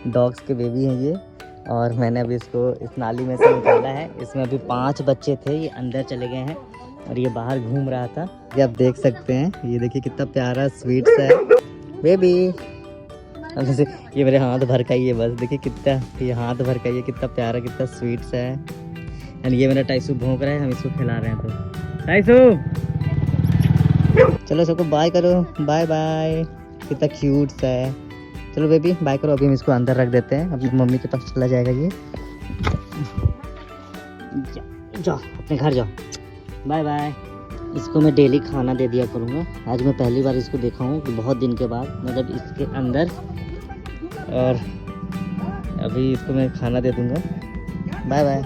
Dogs के baby हैं ये। और मैंने अभी इसको इस नाली में से निकाला है। इसमें अभी 5 बच्चे थे, ये अंदर चले गए हैं और ये बाहर घूम रहा था। ये आप देख सकते हैं, ये देखिए कितना प्यारा स्वीट सा है बेबी। जैसे ये मेरे हाथ भर का ही है बस, देखिए कितना, ये हाथ भर का ही है, कितना प्यारा कितना स्वीट सा है। एंड ये मेरा टाइसू भौंक रहा है, हम इसको खिला रहे हैं। तो टाइसू चलो सबको बाय करो, बाय बाय। कितना क्यूट सा है। चलो बेबी बाय करो। अभी हम इसको अंदर रख देते हैं, अभी मम्मी के पास चला जाएगा ये। जाओ अपने घर जाओ, बाय बाय। इसको मैं डेली खाना दे दिया करूँगा। आज मैं पहली बार इसको देखा हूँ बहुत दिन के बाद, मतलब इसके अंदर। और अभी इसको मैं खाना दे दूँगा। Bye bye.